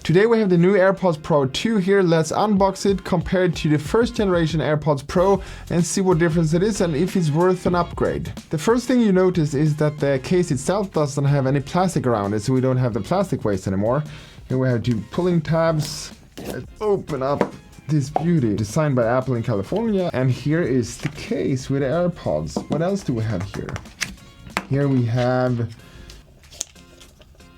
Today we have the new AirPods Pro 2 here. Let's unbox it, compare it to the first generation AirPods Pro and see what difference it is and if it's worth an upgrade. The first thing you notice is that the case itself doesn't have any plastic around it, so we don't have the plastic waste anymore. Here we have two pulling tabs. Let's open up this beauty, designed by Apple in California. And here is the case with the AirPods. What else do we have here? Here we have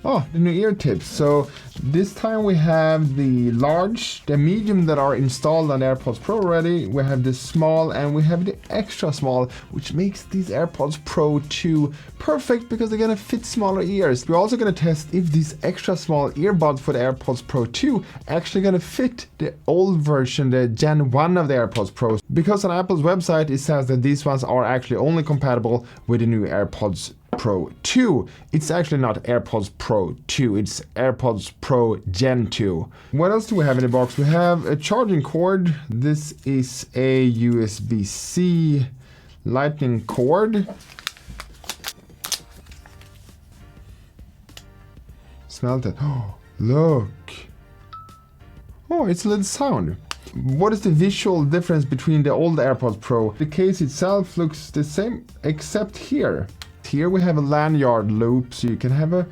the new ear tips. So this time we have the large, the medium that are installed on AirPods Pro already. We have the small and we have the extra small, which makes these AirPods Pro 2 perfect because they're gonna fit smaller ears. We're also gonna test if these extra small earbuds for the AirPods Pro 2 actually gonna fit the old version, the Gen 1 of the AirPods Pro. Because on Apple's website it says that these ones are actually only compatible with the new AirPods Pro 2. It's actually not AirPods Pro 2, it's AirPods Pro Gen 2. What else do we have in the box? We have a charging cord. This is a USB-C lightning cord. Smell that. Oh, look. Oh, it's a little sound. What is the visual difference between the old AirPods Pro? The case itself looks the same, except here. Here we have a lanyard loop, so you can have a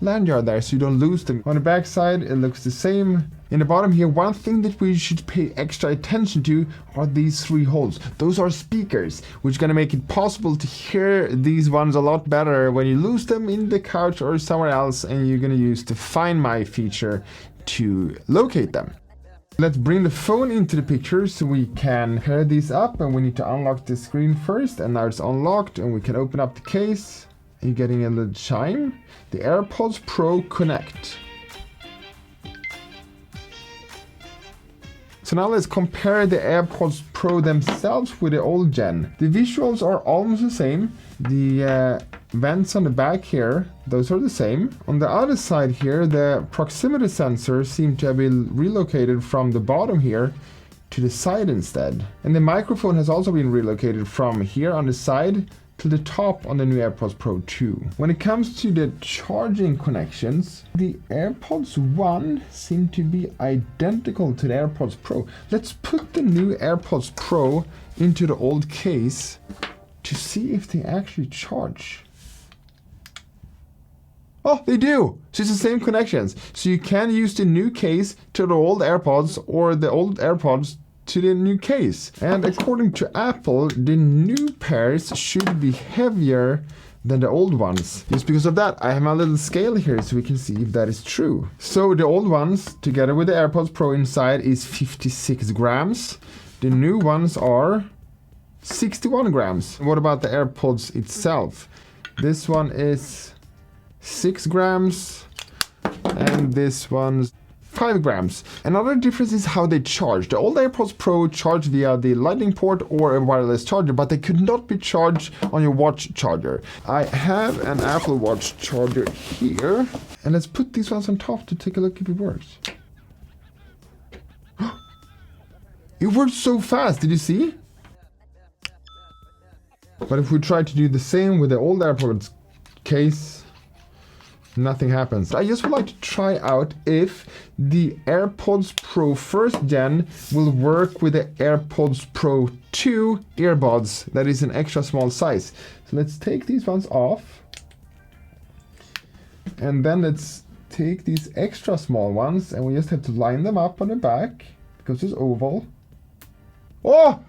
lanyard there so you don't lose them. On the back side it looks the same. In the bottom here, one thing that we should pay extra attention to are these three holes. Those are speakers, which is going to make it possible to hear these ones a lot better when you lose them in the couch or somewhere else, and you're going to use the Find My feature to locate them. Let's bring the phone into the picture so we can pair these up, and we need to unlock the screen first, and now it's unlocked and we can open up the case. You're getting a little chime. The AirPods Pro Connect. So now let's compare the AirPods Pro themselves with the old gen. The visuals are almost the same. The vents on the back here, those are the same. On the other side here, the proximity sensor seems to have been relocated from the bottom here to the side instead. And the microphone has also been relocated from here on the side to the top on the new AirPods Pro 2. When it comes to the charging connections, the AirPods 1 seem to be identical to the AirPods Pro. Let's put the new AirPods Pro into the old case to see if they actually charge. Oh, they do! So it's the same connections. So you can use the new case to the old AirPods or the old AirPods to the new case. And according to Apple, the new pairs should be heavier than the old ones. Just because of that, I have my little scale here so we can see if that is true. So the old ones, together with the AirPods Pro inside, is 56 grams. The new ones are 61 grams. What about the AirPods itself? This one is 6 grams and this one's 5 grams. Another difference is how they charge. The old AirPods Pro charge via the lightning port or a wireless charger, but they could not be charged on your watch charger. I have an Apple Watch charger here, and let's put these ones on top to take a look if it works. It works so fast, did you see? But if we try to do the same with the old AirPods case, nothing happens. I just would like to try out if the AirPods Pro first gen will work with the AirPods Pro 2 earbuds that is an extra small size. So let's take these ones off. And then let's take these extra small ones and we just have to line them up on the back because it's oval. Oh!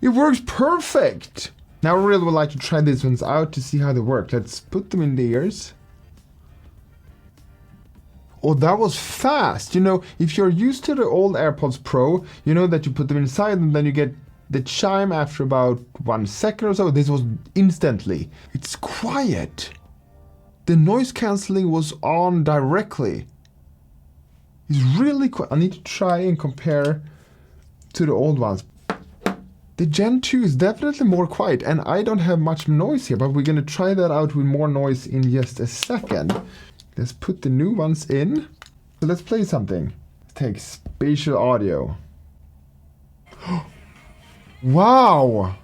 It works perfect! Now I really would like to try these ones out to see how they work. Let's put them in the ears. Oh, that was fast. You know, if you're used to the old AirPods Pro, you know that you put them inside and then you get the chime after about 1 second or so. This was instantly. It's quiet. The noise cancelling was on directly. It's really quiet. I need to try and compare to the old ones. The Gen 2 is definitely more quiet, and I don't have much noise here, but we're going to try that out with more noise in just a second. Let's put the new ones in. So let's play something. Let's take spatial audio. Wow!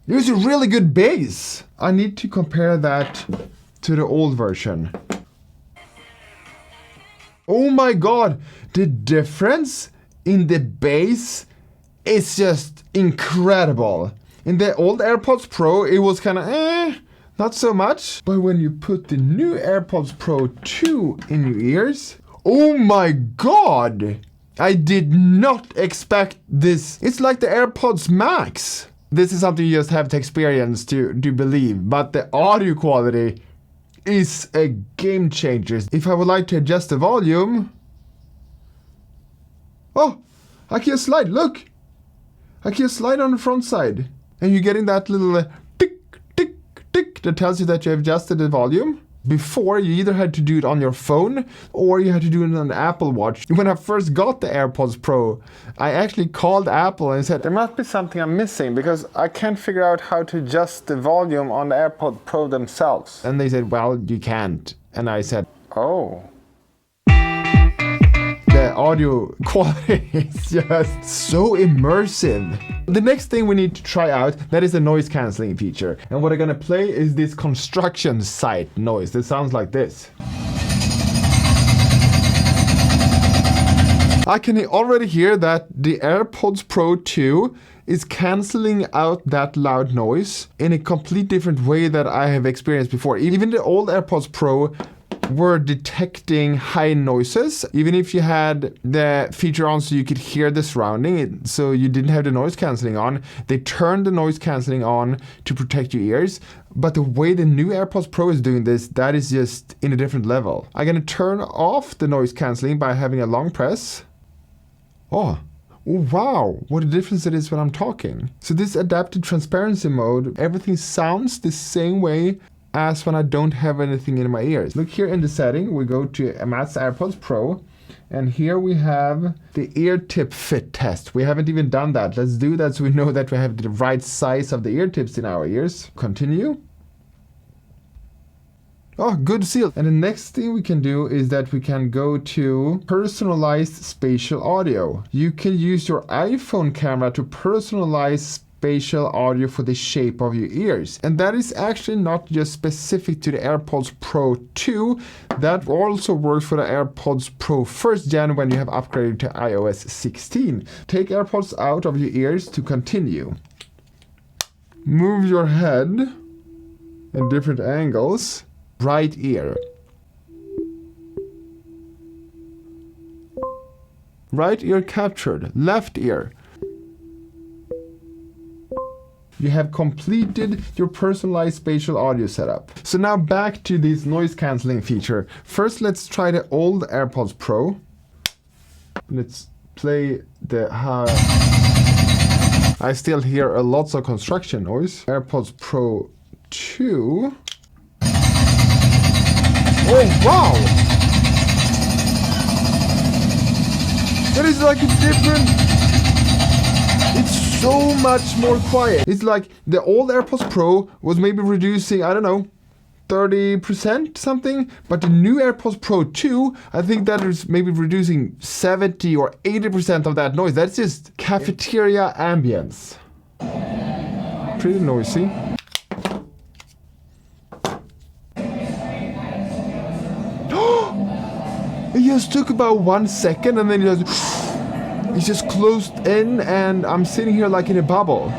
There's a really good bass. I need to compare that to the old version. Oh my god, the difference in the bass is just incredible. In the old AirPods Pro, it was kind of not so much. But when you put the new AirPods Pro 2 in your ears, oh my god! I did not expect this. It's like the AirPods Max. This is something you just have to experience to believe. But the audio quality is a game changer. If I would like to adjust the volume... Oh, I can slide, look! I can slide on the front side. And you're getting that little tick, tick, tick that tells you that you have adjusted the volume. Before, you either had to do it on your phone or you had to do it on the Apple Watch. When I first got the AirPods Pro, I actually called Apple and said, there must be something I'm missing because I can't figure out how to adjust the volume on the AirPods Pro themselves. And they said, well, you can't. And I said, oh. The audio quality is just so immersive. The next thing we need to try out, that is the noise cancelling feature. And what I'm gonna play is this construction site noise. That sounds like this. I can already hear that the AirPods Pro 2 is cancelling out that loud noise in a complete different way that I have experienced before. Even the old AirPods Pro were detecting high noises, even if you had the feature on so you could hear the surrounding, so you didn't have the noise cancelling on. They turned the noise cancelling on to protect your ears, but the way the new AirPods Pro is doing this, that is just in a different level. I'm gonna turn off the noise cancelling by having a long press. Oh wow, what a difference it is when I'm talking. So this adaptive transparency mode, everything sounds the same way as when I don't have anything in my ears. Look here in the setting, we go to Matt's AirPods Pro, and here we have the ear tip fit test. We haven't even done that. Let's do that so we know that we have the right size of the ear tips in our ears. Continue. Oh, good seal. And the next thing we can do is that we can go to personalized spatial audio. You can use your iPhone camera to personalize spatial audio for the shape of your ears. And that is actually not just specific to the AirPods Pro 2, that also works for the AirPods Pro 1st gen when you have upgraded to iOS 16. Take AirPods out of your ears to continue. Move your head in different angles. Right ear. Right ear captured. Left ear. You have completed your personalized spatial audio setup. So now back to this noise cancelling feature. First, let's try the old AirPods Pro. Let's play the I still hear a lots of construction noise. AirPods Pro 2. Oh wow! That is like a different... It's so much more quiet. It's like the old AirPods Pro was maybe reducing, I don't know, 30% something, but the new AirPods Pro 2, I think that is maybe reducing 70 or 80% of that noise. That's just cafeteria ambience. Pretty noisy. It just took about 1 second and then it's just closed in and I'm sitting here like in a bubble.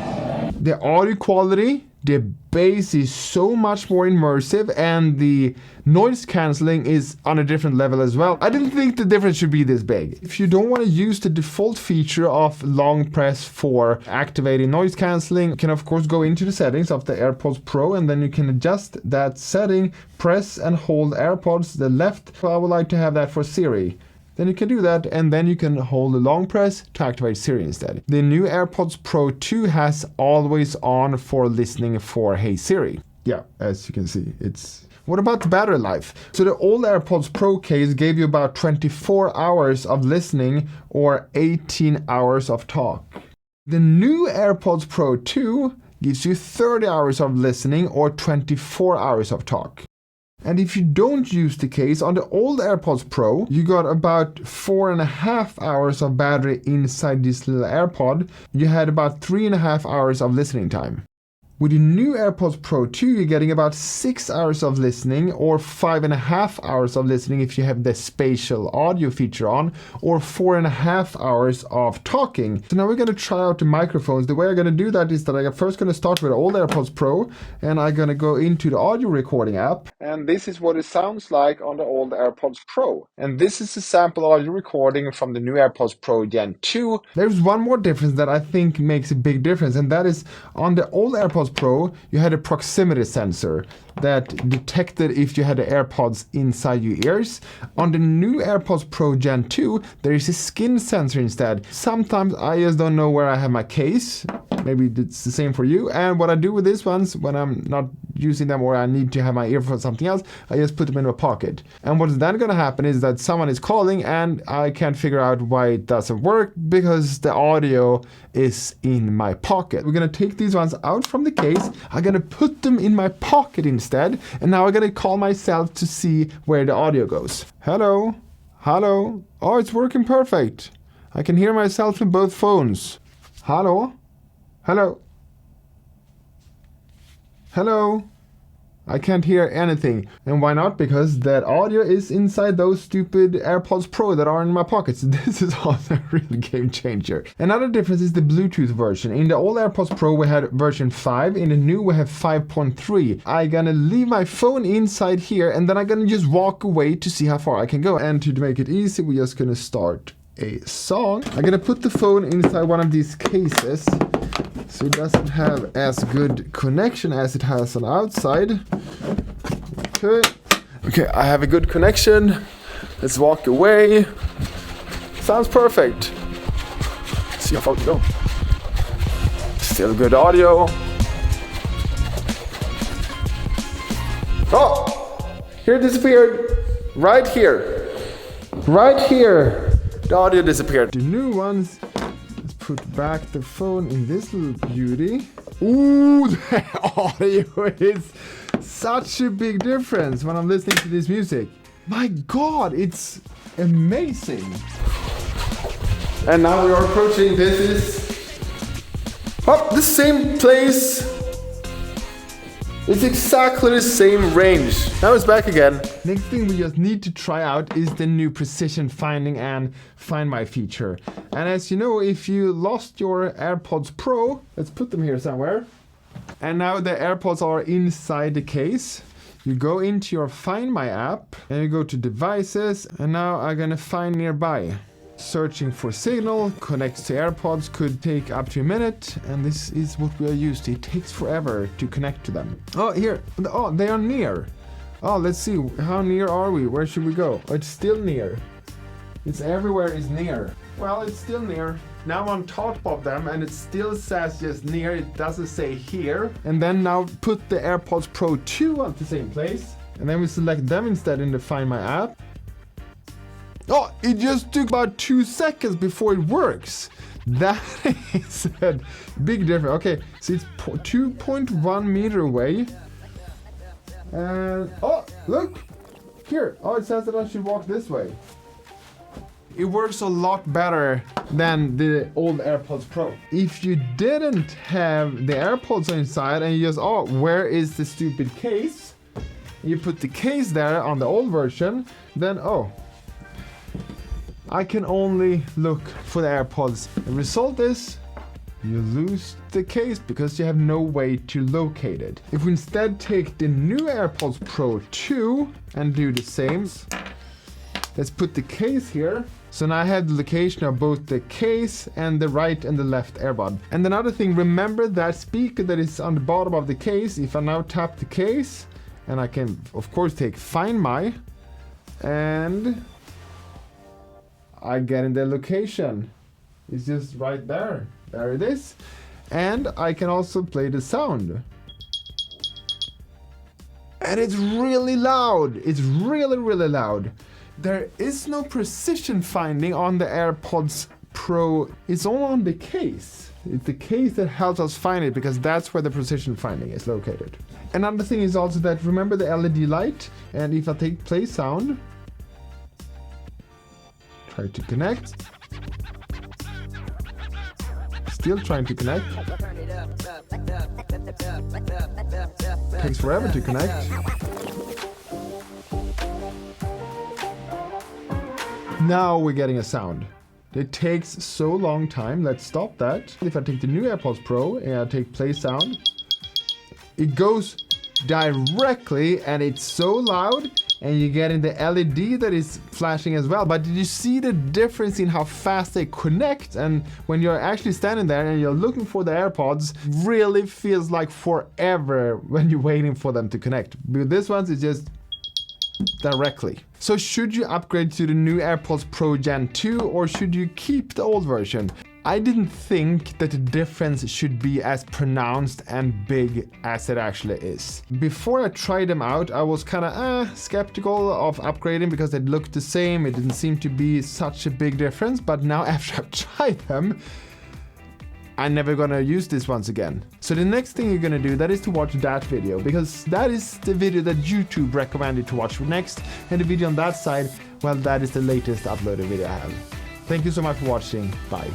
The audio quality, the bass is so much more immersive and the noise cancelling is on a different level as well. I didn't think the difference should be this big. If you don't want to use the default feature of long press for activating noise cancelling, you can of course go into the settings of the AirPods Pro and then you can adjust that setting, press and hold AirPods the left. I would like to have that for Siri. Then you can do that and then you can hold the long press to activate Siri instead. The new AirPods Pro 2 has always on for listening for Hey Siri. Yeah, as you can see, it's... What about the battery life? So the old AirPods Pro case gave you about 24 hours of listening or 18 hours of talk. The new AirPods Pro 2 gives you 30 hours of listening or 24 hours of talk. And if you don't use the case, on the old AirPods Pro, you got about 4.5 hours of battery inside this little AirPod. You had about 3.5 hours of listening time. With the new AirPods Pro 2, you're getting about 6 hours of listening, or 5.5 hours of listening if you have the Spatial audio feature on, or 4.5 hours of talking. So now we're going to try out the microphones. The way I'm going to do that is that I'm first going to start with the old AirPods Pro, and I'm going to go into the audio recording app. And this is what it sounds like on the old AirPods Pro. And this is a sample audio recording from the new AirPods Pro Gen 2. There's one more difference that I think makes a big difference, and that is on the old AirPods Pro, you had a proximity sensor that detected if you had the AirPods inside your ears. On the new AirPods Pro Gen 2, there is a skin sensor instead. Sometimes I just don't know where I have my case. Maybe it's the same for you. And what I do with these ones, when I'm not using them or I need to have my ear for something else, I just put them in my pocket. And what's then going to happen is that someone is calling and I can't figure out why it doesn't work because the audio is in my pocket. We're going to take these ones out from the case. I'm going to put them in my pocket instead. And now I'm going to call myself to see where the audio goes. Hello? Hello? Oh, it's working perfect. I can hear myself in both phones. Hello? Hello? Hello? I can't hear anything. And why not? Because that audio is inside those stupid AirPods Pro that are in my pockets. This is also a real game changer. Another difference is the Bluetooth version. In the old AirPods Pro we had version 5. In the new we have 5.3. I'm gonna leave my phone inside here and then I'm gonna just walk away to see how far I can go. And to make it easy, we're just gonna start a song. I'm gonna put the phone inside one of these cases so it doesn't have as good connection as it has on the outside. Okay, I have a good connection. Let's walk away. Sounds perfect. Let's see how far we go. Still good audio. Oh! Here it disappeared. Right here. Right here. The audio disappeared. The new ones, let's put back the phone in this little beauty. Ooh, the audio is such a big difference when I'm listening to this music. My God, it's amazing. And now we are approaching, this is the same place. It's exactly the same range. Now it's back again. Next thing we just need to try out is the new precision finding and Find My feature. And as you know, if you lost your AirPods Pro, let's put them here somewhere. And now the AirPods are inside the case. You go into your Find My app and you go to devices, and now I'm gonna find nearby. Searching for signal, connects to AirPods, could take up to a minute, and this is what we are used to. It takes forever to connect to them. Oh, here, oh, they are near. Oh, let's see, how near are we? Where should we go? Oh, it's still near. It's everywhere is near. Well, it's still near. Now I'm on top of them and it still says just near, it doesn't say here. And then now put the AirPods Pro 2 at the same place. And then we select them instead in the Find My app. Oh, it just took about 2 seconds before it works. That is a big difference. Okay, so it's 2.1 meter away. And, oh, look, here. Oh, it says that I should walk this way. It works a lot better than the old AirPods Pro. If you didn't have the AirPods inside and you just, oh, where is the stupid case? You put the case there on the old version, then, oh, I can only look for the AirPods. The result is you lose the case because you have no way to locate it. If we instead take the new AirPods Pro 2 and do the same, let's put the case here. So now I have the location of both the case and the right and the left AirPod. And another thing, remember that speaker that is on the bottom of the case. If I now tap the case, and I can of course take Find My, and I get in the location. It's just right there. There it is. And I can also play the sound. And it's really loud. It's really, really loud. There is no precision finding on the AirPods Pro. It's all on the case. It's the case that helps us find it because that's where the precision finding is located. Another thing is also that, remember the LED light? And if I take play sound, try to connect. Still trying to connect. Takes forever to connect. Now we're getting a sound. It takes so long time. Let's stop that. If I take the new AirPods Pro and I take play sound, it goes directly and it's so loud, and you're getting the LED that is flashing as well. But did you see the difference in how fast they connect? And when you're actually standing there and you're looking for the AirPods, really feels like forever when you're waiting for them to connect. With this one, it's just directly. So should you upgrade to the new AirPods Pro Gen 2 or should you keep the old version? I didn't think that the difference should be as pronounced and big as it actually is. Before I tried them out, I was kind of skeptical of upgrading because they looked the same. It didn't seem to be such a big difference, but now after I've tried them, I'm never gonna use this once again. So the next thing you're gonna do, that is to watch that video, because that is the video that YouTube recommended to watch next, and the video on that side, well, that is the latest uploaded video I have. Thank you so much for watching. Bye.